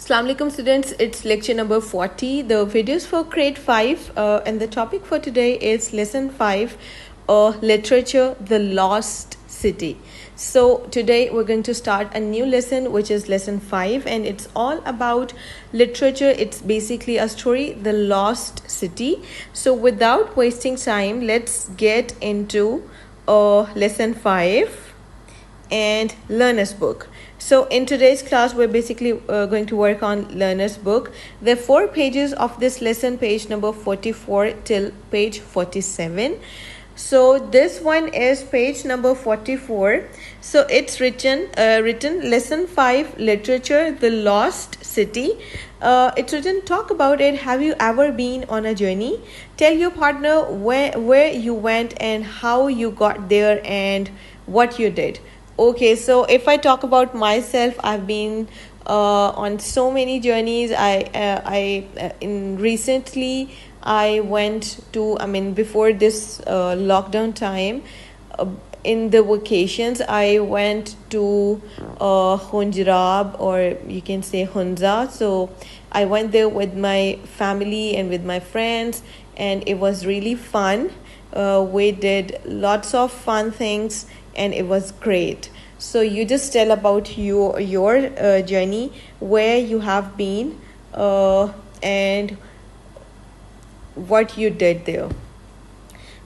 Assalamu alaikum students, it's lecture number 40. The videos for grade 5 and the topic for today is lesson 5, literature, the lost city. So today we're going to start a new lesson, which is lesson 5, and it's all about literature. It's basically a story, the lost city. So without wasting time, let's get into lesson 5 and learner's book. So in today's class, we're basically going to work on learner's book. There are 4 pages of this lesson, page number 44 till page 47. So this one is page number 44. So it's written lesson 5, literature, the lost city. It's written, talk about it. Have you ever been on a journey? Tell your partner where you went and how you got there and what you did. Okay, so if I talk about myself, I've been on so many journeys. Recently I went to, before this lockdown time, in the vacations, I went to Hunjrab, or you can say Hunza. So I went there with my family and with my friends, and it was really fun. We did lots of fun things, and it was great. So you just tell about your journey, where you have been, and what you did there.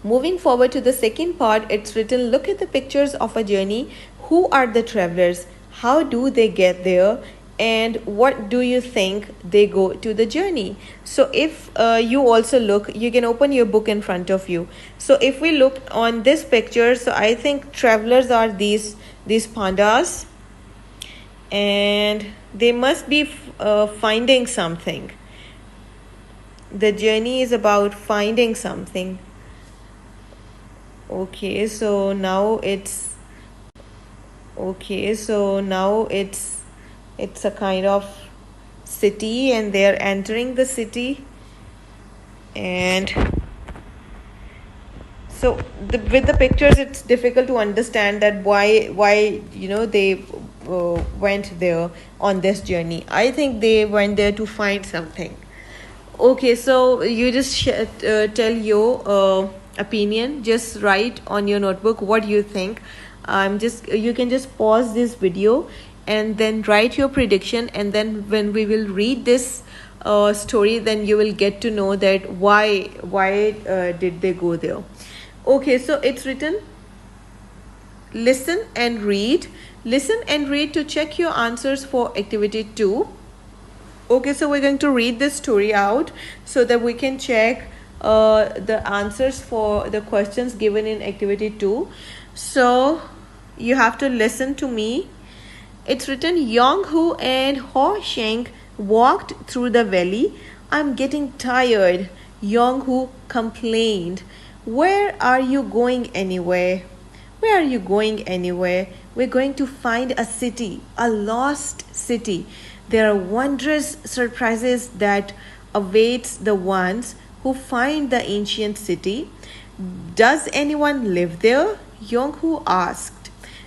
Moving forward to the second part, it's written, look at the pictures of a journey. Who are the travelers? How do they get there? And what do you think they go to the journey? So if you also look, you can open your book in front of you. So if we look on this picture, so I think travelers are these pandas, and they must be finding something. The journey is about finding something. Okay, so now it's a kind of city, and they're entering the city. And so with the pictures, it's difficult to understand that why they went there on this journey. I think they went there to find something. Okay, so you just tell your opinion. Just write on your notebook what you think. You can just pause this video and then write your prediction, and then when we will read this story, then you will get to know that why did they go there. Okay, so it's written, listen and read to check your answers for activity 2. Okay, so we're going to read this story out so that we can check the answers for the questions given in activity 2. So you have to listen to me. It's written, Yong-Hu and Ho-Sheng walked through the valley. I'm getting tired, Yong-Hu complained. Where are you going anyway? Where are you going anyway? We're going to find a city, a lost city. There are wondrous surprises that awaits the ones who find the ancient city. Does anyone live there? Yong-Hu asked.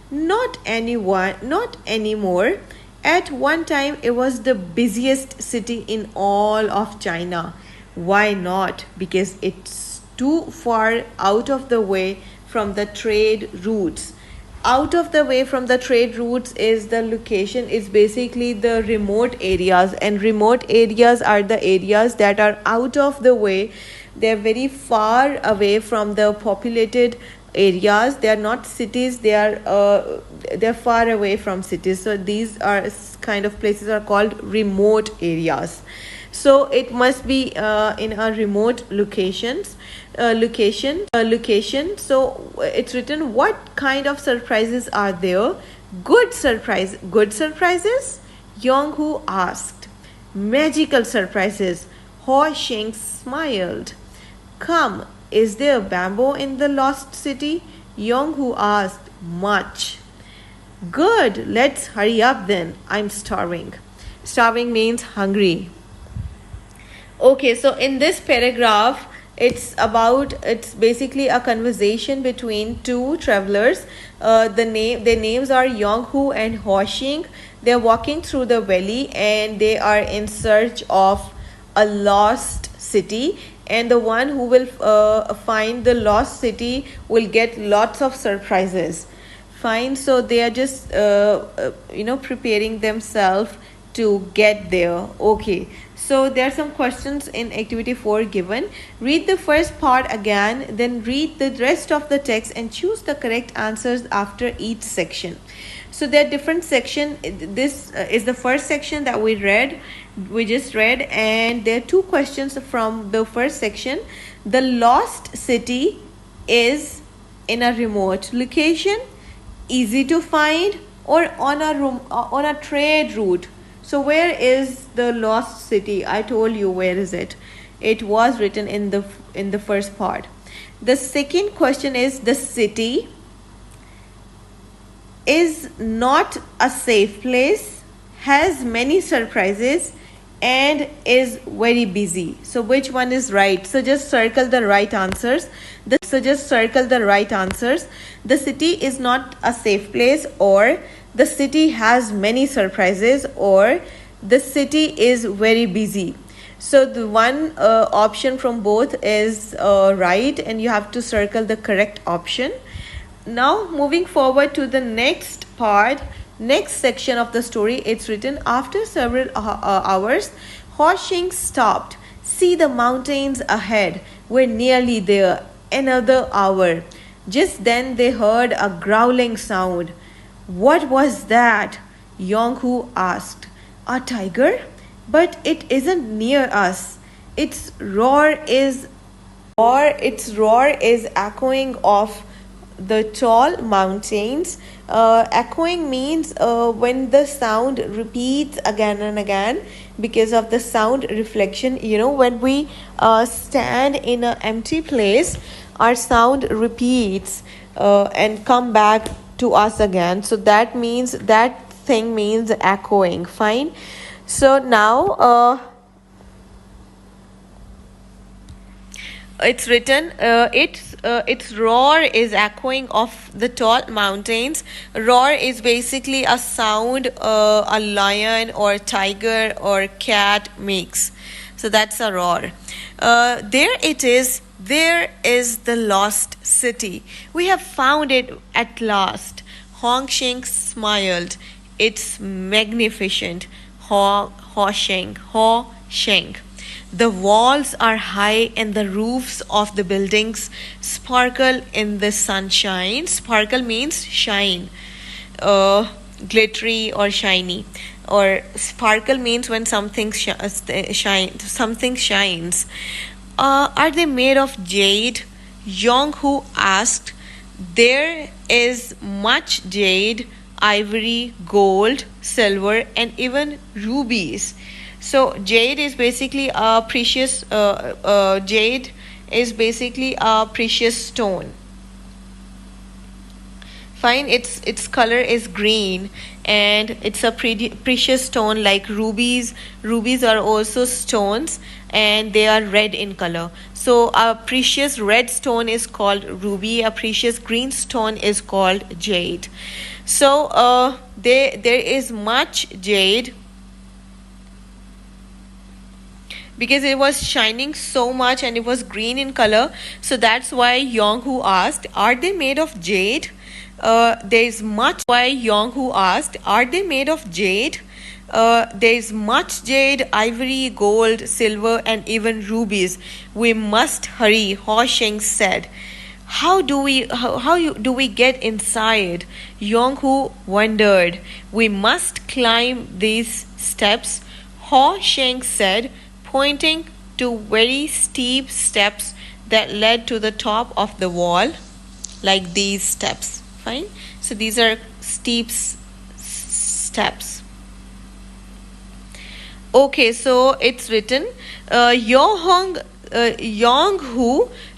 Not anyone, not anymore. At one time, it was the busiest city in all of China. Why not? Because it's too far out of the way from the trade routes. Out of the way from the trade routes is the location, is basically the remote areas, and remote areas are the areas that are out of the way. They're very far away from the populated areas. They are not cities, they're far away from cities. So these are kind of places are called remote areas. So it must be in a remote location. So it's written, what kind of surprises are there? Good surprises? Yong-Hu asked. Magical surprises. Ho-Sheng smiled. Come, is there bamboo in the lost city? Yong-Hu asked. Much. Good, let's hurry up then. I'm starving. Starving means hungry. Okay, so in this paragraph, it's basically a conversation between two travelers. Their names are Yong-Hu and Ho-Sheng. They're walking through the valley and they are in search of a lost city, and the one who will find the lost city will get lots of surprises. Fine, so they are just preparing themselves to get there. Okay, so there are some questions in activity 4 given. Read the first part again, then read the rest of the text and choose the correct answers after each section. So there are different sections. This is the first section that we just read, and there are two questions from the first section. The lost city is in a remote location, easy to find, or on a trade route. So where is the lost city? I told you where is it. It was written in the first part. The second question is, the city is not a safe place, has many surprises, and is very busy. So which one is right? So just circle the right answers. The city is not a safe place, or the city has many surprises, or the city is very busy. So the one option from both is right, and you have to circle the correct option. Now moving forward to the next section of the story. It's written, after several hours, Ho Shing stopped. See the mountains ahead. We're nearly there. Another hour. Just then they heard a growling sound. What was that? Yong-hu asked. A tiger? But it isn't near us. Its roar is echoing off the tall mountains. Echoing means when the sound repeats again and again because of the sound reflection. When we stand in an empty place, our sound repeats and come back to us again. So that thing means echoing. Fine. So now it's written, its roar is echoing off the tall mountains. Roar is basically a sound a lion or tiger or cat makes. So that's a roar. There it is. There is the lost city. We have found it at last. Hong Shing smiled. It's magnificent. Ho Shing. The walls are high and the roofs of the buildings sparkle in the sunshine. Sparkle means shine, glittery or shiny. Or sparkle means when something shines. Are they made of jade? Yong-hu asked. There is much jade, ivory, gold, silver, and even rubies. So jade is basically a precious stone. Fine, its color is green and it's a precious stone like rubies. Rubies are also stones and they are red in color. So a precious red stone is called ruby. A precious green stone is called jade. So there is much jade because it was shining so much and it was green in color. So that's why Yong-hu asked, are they made of jade? There's much jade, ivory, gold, silver, and even rubies. We must hurry, Ho Shing said. How do we get inside? Yong-hu wondered. We must climb these steps, Ho Shing said, pointing to very steep steps that led to the top of the wall, like these steps. Fine. So these are steep steps. Okay, so it's written, Yong-hu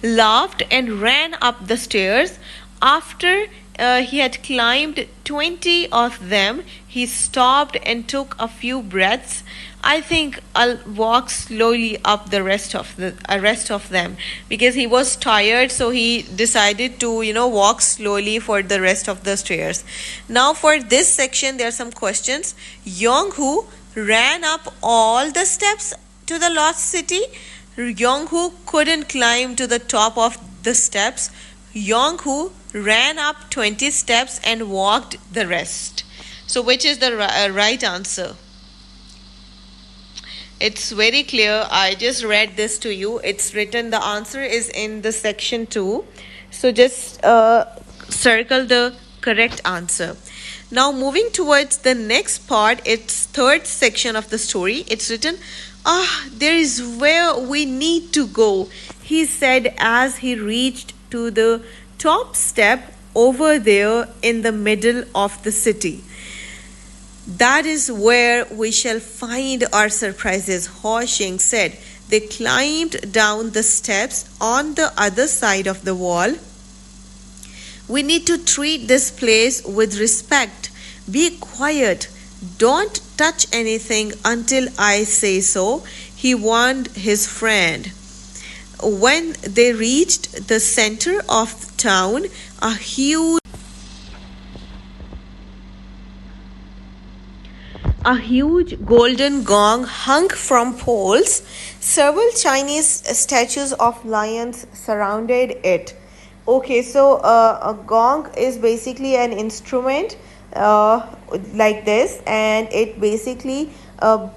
laughed and ran up the stairs. After he had climbed 20 of them. He stopped and took a few breaths. I think I'll walk slowly up the rest of them, because he was tired, so he decided to walk slowly for the rest of the stairs. Now for this section there are some questions. Yong-hoo ran up all the steps to the lost city. Yong-hoo couldn't climb to the top of the steps. Yong-hoo ran up 20 steps and walked the rest. So which is the right answer? It's very clear. I just read this to you. It's written, the answer is in the section 2. So just circle the correct answer. Now moving towards the next part, it's third section of the story. It's written, there is where we need to go, he said as he reached to the top step over there in the middle of the city. That is where we shall find our surprises, Ho Shing said. They climbed down the steps on the other side of the wall. We need to treat this place with respect. Be quiet. Don't touch anything until I say so, he warned his friend. When they reached the center of town, a huge golden gong hung from poles. Several Chinese statues of lions surrounded it. Okay, so a gong is basically an instrument like this, and it basically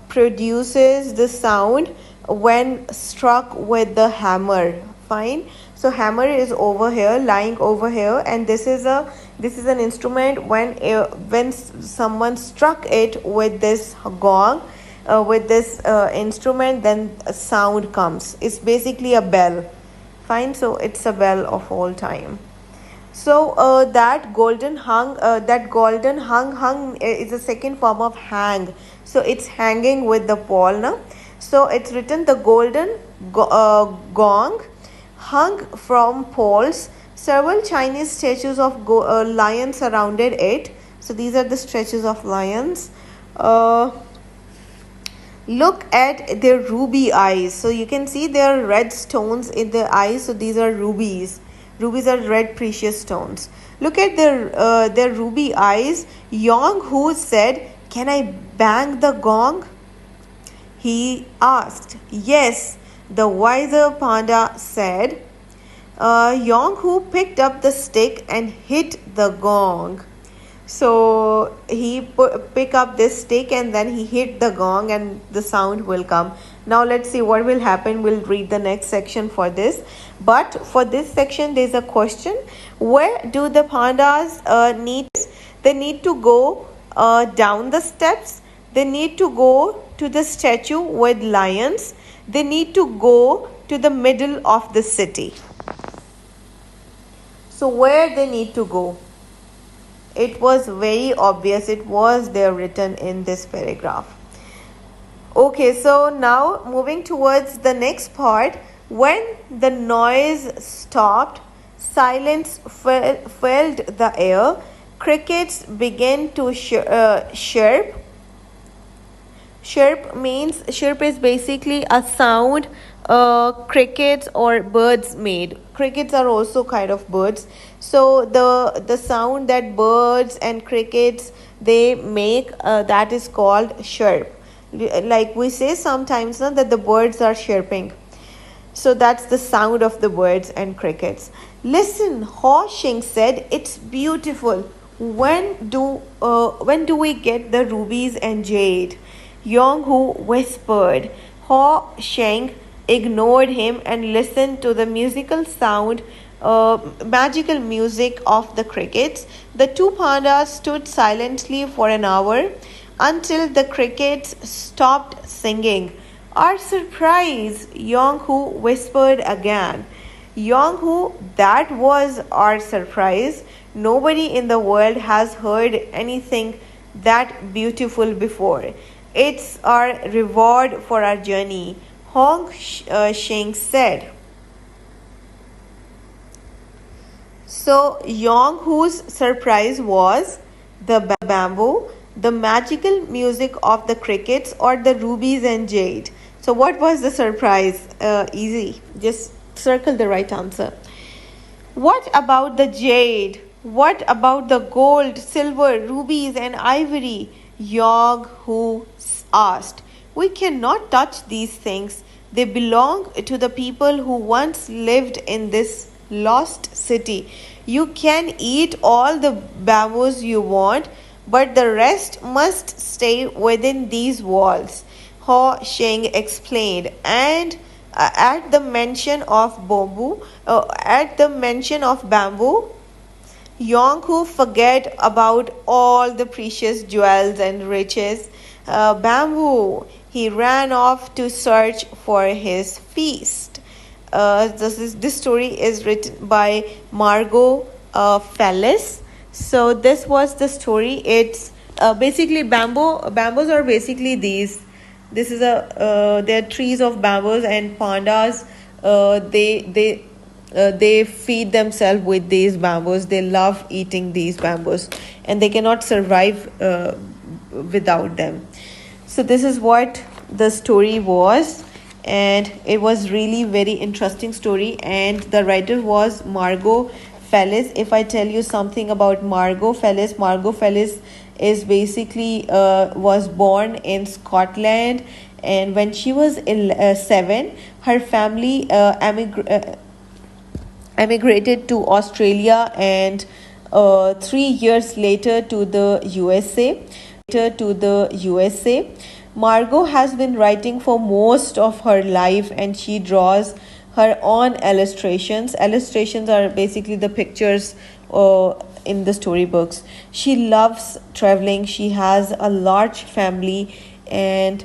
produces the sound when struck with the hammer. Fine. So hammer is over here, lying over here, and this is an instrument. When someone struck it with this gong, with this instrument, then a sound comes. It's basically a bell. Fine. So it's a bell of all time. So that golden hung is a second form of hang. So it's hanging with the pole now. So it's written, the golden gong hung from poles. Several Chinese statues of lions surrounded it. So these are the statues of lions. Look at their ruby eyes. So you can see there are red stones in their eyes. So these are rubies. Rubies are red precious stones. Look at their ruby eyes. Yong-hoo said, can I bang the gong? He asked. Yes, the wiser panda said. Yong-hoo picked up the stick and hit the gong. So he pick up this stick and then he hit the gong and the sound will come. Now let's see what will happen. We'll read the next section for this. But for this section, there's a question. Where do the pandas need? They need to go down the steps. They need to go to the statue with lions. They need to go to the middle of the city. So where they need to go? It was very obvious. It was there written in this paragraph. Okay, so now moving towards the next part. When the noise stopped, silence filled the air. Crickets began to chirp. Chirp is basically a sound crickets or birds made. Crickets are also kind of birds. So the sound that birds and crickets they make, that is called chirp. Like we say sometimes that the birds are chirping. So that's the sound of the birds and crickets. Listen, Ho Shing said, it's beautiful. When do we get the rubies and jade? Yong-hoo whispered. Ho Shing ignored him and listened to the magical music of the crickets. The two pandas stood silently for an hour until the crickets stopped singing. Our surprise, Yong-hoo whispered again. Yong-hoo, that was our surprise. Nobody in the world has heard anything that beautiful before. It's our reward for our journey, Ho Shing said. So Yong Hu's surprise was the bamboo, the magical music of the crickets, or the rubies and jade. So what was the surprise? Easy. Just circle the right answer. What about the jade? What about the gold, silver, rubies, and ivory? Yong Hu asked. We cannot touch these things. They belong to the people who once lived in this lost city. You can eat all the bamboos you want, but the rest must stay within these walls. Ho Sheng explained, and at the mention of bamboo, Yonghu forget about all the precious jewels and riches. Bamboo. He ran off to search for his feast. This story is written by Margot Fellis. So this was the story. It's basically bamboos are basically these. This is they're trees of bamboos, and pandas. They feed themselves with these bamboos. They love eating these bamboos, and they cannot survive without them. So this is what the story was, and it was really very interesting story, and the writer was Margot Fellis. If I tell you something about Margot Fellis is basically was born in Scotland, and when she was 7, her family emigrated to Australia, and 3 years later to the USA. Margot has been writing for most of her life, and she draws her own illustrations. Illustrations are basically the pictures in the storybooks. She loves traveling. She has a large family, and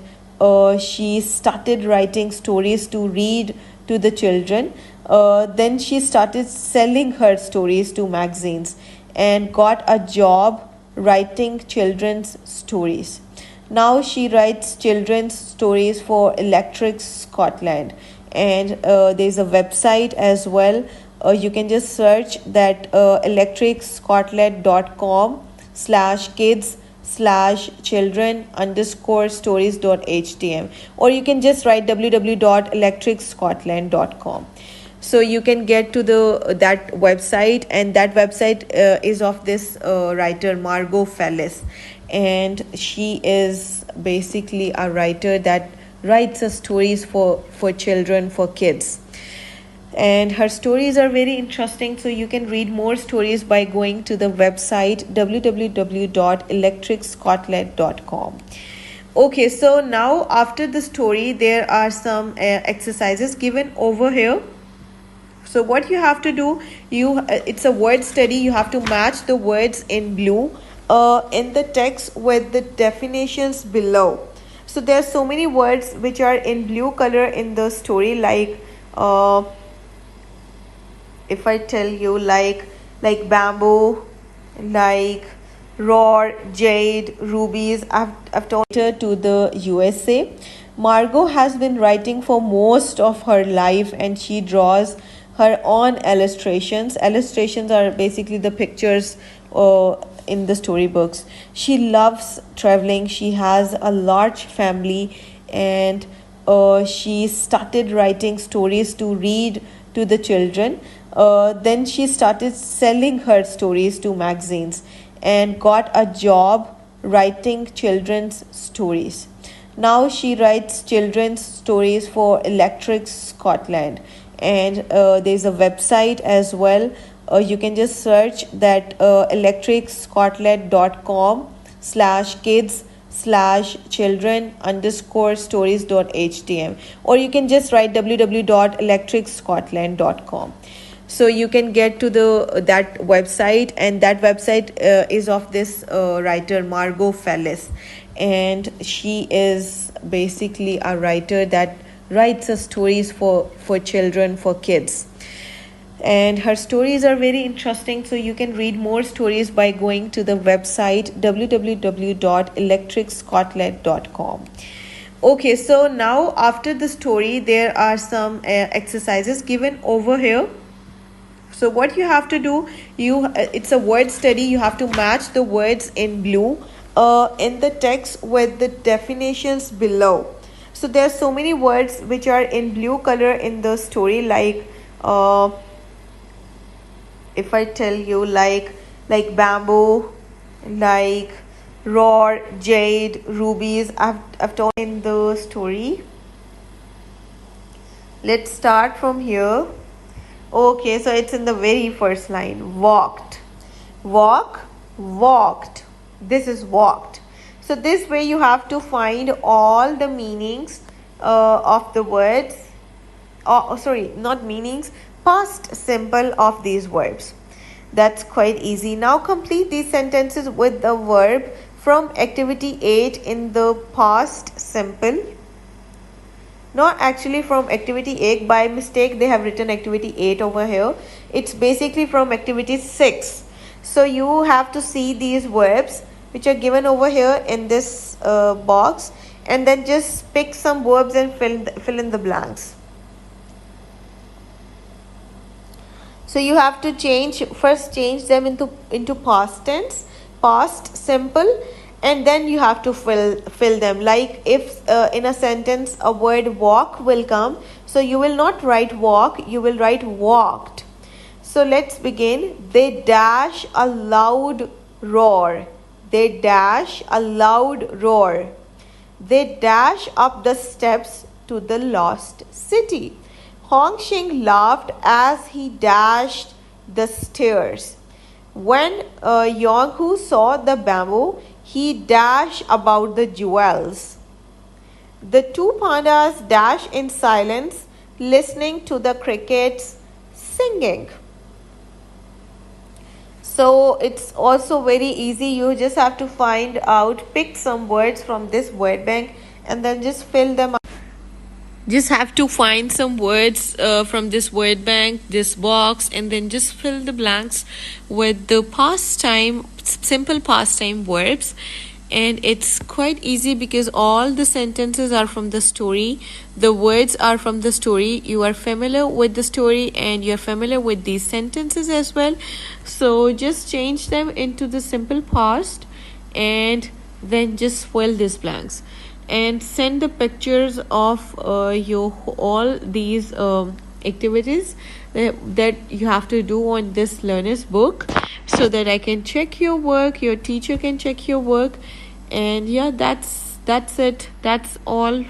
she started writing stories to read to the children. Then she started selling her stories to magazines and got a job writing children's stories. Now she writes children's stories for Electric Scotland, and there's a website as well. You can just search that electricscotland.com/kids/children_stories.htm, or you can just write www.electricscotland.com. So you can get to that website, and that website is of this writer Margot Fellis, and she is basically a writer that writes stories for children, for kids, and her stories are very interesting. So you can read more stories by going to the website www.electricscotland.com. Okay, so now after the story there are some exercises given over here. So what you have to do, it's a word study. You have to match the words in blue in the text with the definitions below. So there are so many words which are in blue color in the story, like if I tell you, like bamboo, like roar, jade, rubies. I've told her to the USA. Margot has been writing for most of her life, and she draws her own illustrations. Illustrations are basically the pictures in the storybooks. She loves traveling. She has a large family, and she started writing stories to read to the children. Then she started selling her stories to magazines and got a job writing children's stories. Now she writes children's stories for Electric Scotland, and there's a website as well. You can just search that electricscotland.com/kids/children_stories.htm, or you can just write www.electricscotland.com. So you can get to that website, and that website is of this writer Margot Fellis, and she is basically a writer that writes stories for children, for kids, and her stories are very interesting. So you can read more stories by going to the website www.electricscotland.com. Okay, so now after the story there are some exercises given over here. So what you have to do, it's a word study. You have to match the words in blue in the text with the definitions below. So there are so many words which are in blue color in the story, like if I tell you, like bamboo, like roar, jade, rubies, I've told in the story. Let's start from here. Okay, so it's in the very first line. Walked, walk, walked. This is walked. So this way you have to find all the meanings of the words. Sorry, not meanings, past simple of these verbs. That's quite easy. Now complete these sentences with the verb from activity 8 in the past simple. Not actually from activity 8, by mistake they have written activity 8 over here. It's basically from activity 6. So you have to see these verbs which are given over here in this box, and then just pick some verbs and fill in the blanks. So you have to first change them into past tense, past simple, and then you have to fill them. Like if in a sentence a word walk will come, so you will not write walk, you will write walked. So let's begin. They dash a loud roar. They dash a loud roar. They dash up the steps to the lost city. Hong Xing laughed as he dashed the stairs. When Yong-hu saw the bamboo, he dashed about the jewels. The two pandas dashed in silence, listening to the crickets singing. So it's also very easy. You just have to pick some words from this word bank and then just fill them up. Just have to find some words from this word bank, this box, and then just fill the blanks with the simple past time verbs. And it's quite easy because all the sentences are from the story. The words are from the story. You are familiar with the story and you're familiar with these sentences as well. So just change them into the simple past and then just fill these blanks. And send the pictures of all these activities that you have to do on this learner's book, so that I can check your work, your teacher can check your work. And yeah, that's it. That's all